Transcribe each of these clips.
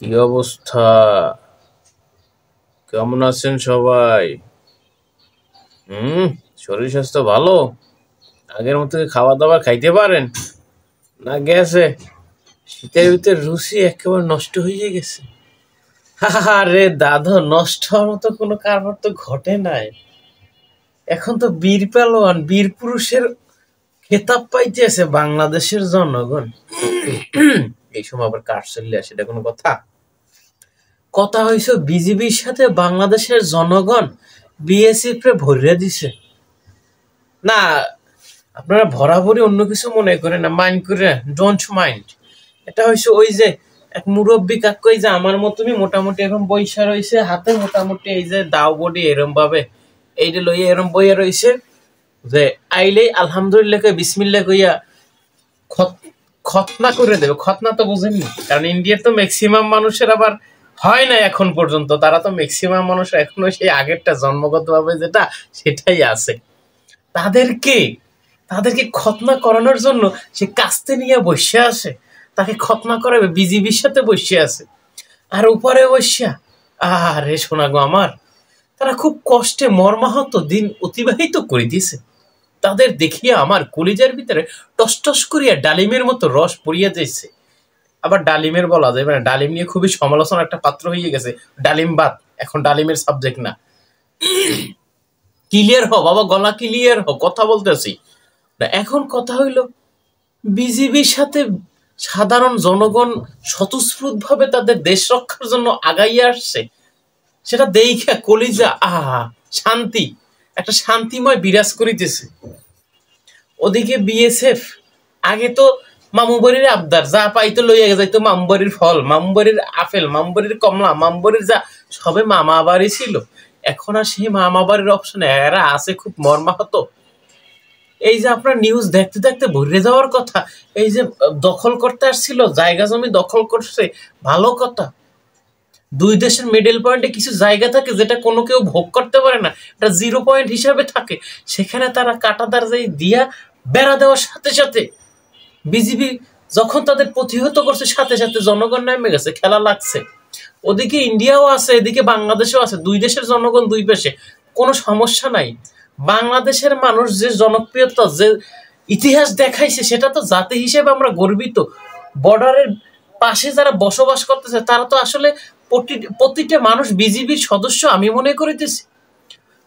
কি অবস্থা? কেমন আছেন সবাই? শরীর স্বাস্থ্য ভালো? আগের মতো কি খাওয়া দাওয়া খাইতে পারেন না গেছে? শীতের ভিতরে রুচি একেবারে নষ্ট হয়ে গেছে। আরে দাদা, নষ্ট হওয়ার মতো কোনো কারবার তো ঘটে নাই। এখন তো বীর পালোয়ান, বীর পুরুষের খেতাব পাইতেছে বাংলাদেশের জনগণ। এই সময় আবার কার চললে আসে, এটা কোনো কথা? কথা হয়েছে বিজিবির সাথে বাংলাদেশের জনগণ বিএসএফ রে ভরিয়ে দিছে না। আপনারা বরাবরই অন্য কিছু মনে করেন না, মাইন্ড করে, ডোন্ট মাইন্ড। এটা হয়েছে ওই যে এক মুরব্বী কাকু, এই যে আমার মতনই মোটামুটি এরকম বইসা রয়েছে, হাতে মোটামুটি এই যে দাও বডি এরম ভাবে এইটা লইয়া এরম বইয়া রয়েছে যে আইলেই আলহামদুলিল্লাহ কই বিসমিল্লাহ কইয়া খতনা করে দেবে। খতনা তো বুঝেননি, কারণ ইন্ডিয়ার তো ম্যাক্সিমাম মানুষের আবার হয় না এখন পর্যন্ত। তারা তো ম্যাক্সিমাম মানুষ এখনো সেই আগেরটা জন্মগত ভাবে যেটা সেটাই আছে। তাদেরকে তাদেরকে খতনা করানোর জন্য সে কাস্তে নিয়ে বসে আছে, তাকে খতনা করাবে বিজিবির সাথে বসে আছে। আর উপরে বসিয়া আরে শোনা গো আমার, তারা খুব কষ্টে মর্মাহত দিন অতিবাহিত করে দিয়েছে। তাদের দেখিয়া আমার কলিজার ভিতরে টস টস করিয়া ডালিমের মতো রস পড়িয়া যাইছে। আবার ডালিমের বলা যায় মানে ডালিম নিয়ে খুবই সমালোচনা একটা পাত্র হয়ে গেছে। ডালিম বাদ, এখন ডালিমের সাবজেক্ট না। ক্লিয়ার হ বাবা, গলা ক্লিয়ার হ, কথা বলতেছি। এখন কথা হইল, বিজিবির সাথে সাধারণ জনগণ স্বতঃস্ফূর্ত ভাবে তাদের দেশ রক্ষার জন্য আগাইয়া আসছে। সেটা দেখে কলিজা আহা শান্তি, একটা শান্তিময় বিরাজ করিতেছে। ওদিকে বিএসএফ আগে তো মামুবাড়ির আবদার যা পাইতো লইয়া যাইতো, মামুবাড়ির ফল, মামুবাড়ির আপেল, মামুবাড়ির কমলা, মামুবাড়ির যা সবে মামা বাড়ি ছিল। এখন আর সেই মামা বাড়ির অপশনে এরা আছে খুব মর্মাহত। এই যে আপনার নিউজ দেখতে দেখতে ভরে যাওয়ার কথা, এই যে দখল করতে আসছিল, জায়গা জমি দখল করছে, ভালো কথা। দুই দেশের মিডল পয়েন্টে কিছু জায়গা থাকে যেটা কোনো কেউ ভোগ করতে পারে না, এটা জিরো পয়েন্ট হিসাবে থাকে। সেখানে তারা কাটাদার যাই দিয়া বেড়া দেওয়ার সাথে সাথে বিজিবি যখন তাদের প্রতিহত করছে, সাথে সাথে জনগণ নেমে গেছে, খেলা লাগছে। ওদিকে ইন্ডিয়াও আছে, এদিকে বাংলাদেশও আছে, দুই দেশের জনগণ দুই পাশে, কোনো সমস্যা নাই। বাংলাদেশের মানুষ যে জনপ্রিয়তা, যে ইতিহাস দেখাইছে, সেটা তো জাতি হিসেবে আমরা গর্বিত। বর্ডারের পাশে যারা বসবাস করতেছে তারা তো আসলে প্রতিটা মানুষ বিজিবির সদস্য আমি মনে করিতেছি।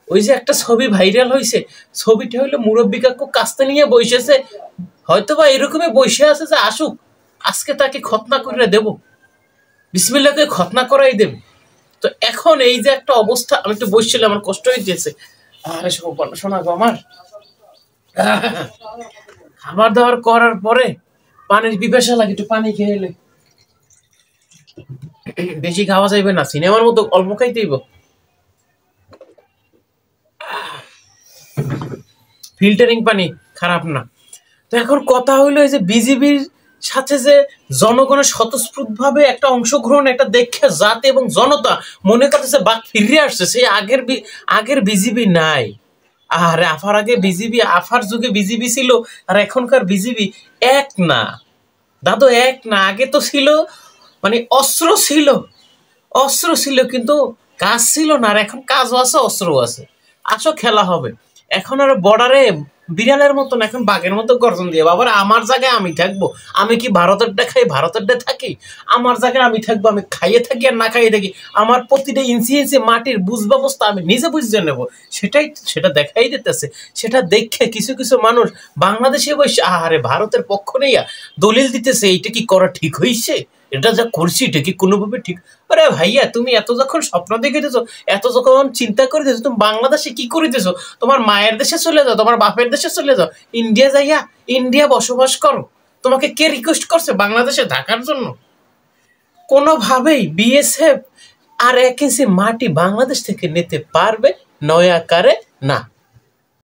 ওই যে একটা ছবি ভাইরাল হয়েছে, ছবিটা হইলো মুরব্বী কাকু কাস্তে নিয়ে বসেছে, হয়তো বা এরকমই বসে আছে যে আসুক আজকে তাকে খতনা করে দেব, বিসমিল্লাহকে খতনা করাই দেব। তো এখন এই যে একটা অবস্থা, আমি একটু বসছিলাম, আমার কষ্ট হইতেছে। আরে শোনা গো আমার, খাবার দাবার করার পরে পানির পিপাসা লাগে, একটু পানি খেয়ে এলে। বেশি খাওয়া যাইবে না, সিনেমার মতো অল্প খাইতেইব। ফিল্টারিং পানি খারাপ না। তো এখন কথা হইলো, এই যে বিজিবির সাথে যে জনগণের স্বতঃস্ফূর্ত ভাবে একটা অংশগ্রহণ, একটা দেখে জাতি এবং জনতা মনে করতেছে বাক ফিরে আসছে, সেই আগের বিজিবি নাই। আর আফার আগে বিজিবি, আফার যুগে বিজিবি ছিল, আর এখনকার বিজিবি এক না দাদু, এক না। আগে তো ছিল মানে অস্ত্র ছিল কিন্তু কাজ ছিল না, আর এখন কাজও আছে অস্ত্রও আছে। আসো খেলা হবে। এখন আর বর্ডারে বিড়ালের মতন, এখন বাঘের মতো গর্জন দিয়ে, বাবার আমার জায়গায় আমি থাকবো। আমি কি ভারতেরটা খাই, ভারতেরটা থাকি? আমার জায়গায় আমি থাকবো, আমি খাইয়ে থাকি আর না খাইয়ে থাকি, আমার প্রতিটা ইঞ্চি ইঞ্চি মাটির বুঝ ব্যবস্থা আমি নিজে বুঝতে নেবো। সেটা দেখাই দিতেছে। সেটা দেখে কিছু কিছু মানুষ বাংলাদেশে বসে আরে ভারতের পক্ষ নেইয়া দলিল দিতেছে, এইটা কি করা ঠিক হয়েছে, এটা যা করছি এটা কি কোনোভাবে ঠিক? আরে ভাইয়া, তুমি এত যখন স্বপ্ন দেখেছো, এত যখন চিন্তা করিতেছো, তুমি বাংলাদেশে কি করিতেছো? তোমার মায়ের দেশে চলে যাও, তোমার বাপের দেশে চলে যাও, ইন্ডিয়া যাইয়া ইন্ডিয়া বসবাস করো। তোমাকে কে রিকোয়েস্ট করছে বাংলাদেশে থাকার জন্য? কোনোভাবেই বিএসএফ আর এক ইঞ্চি মাটি বাংলাদেশ থেকে নিতে পারবে নয় আকারে না।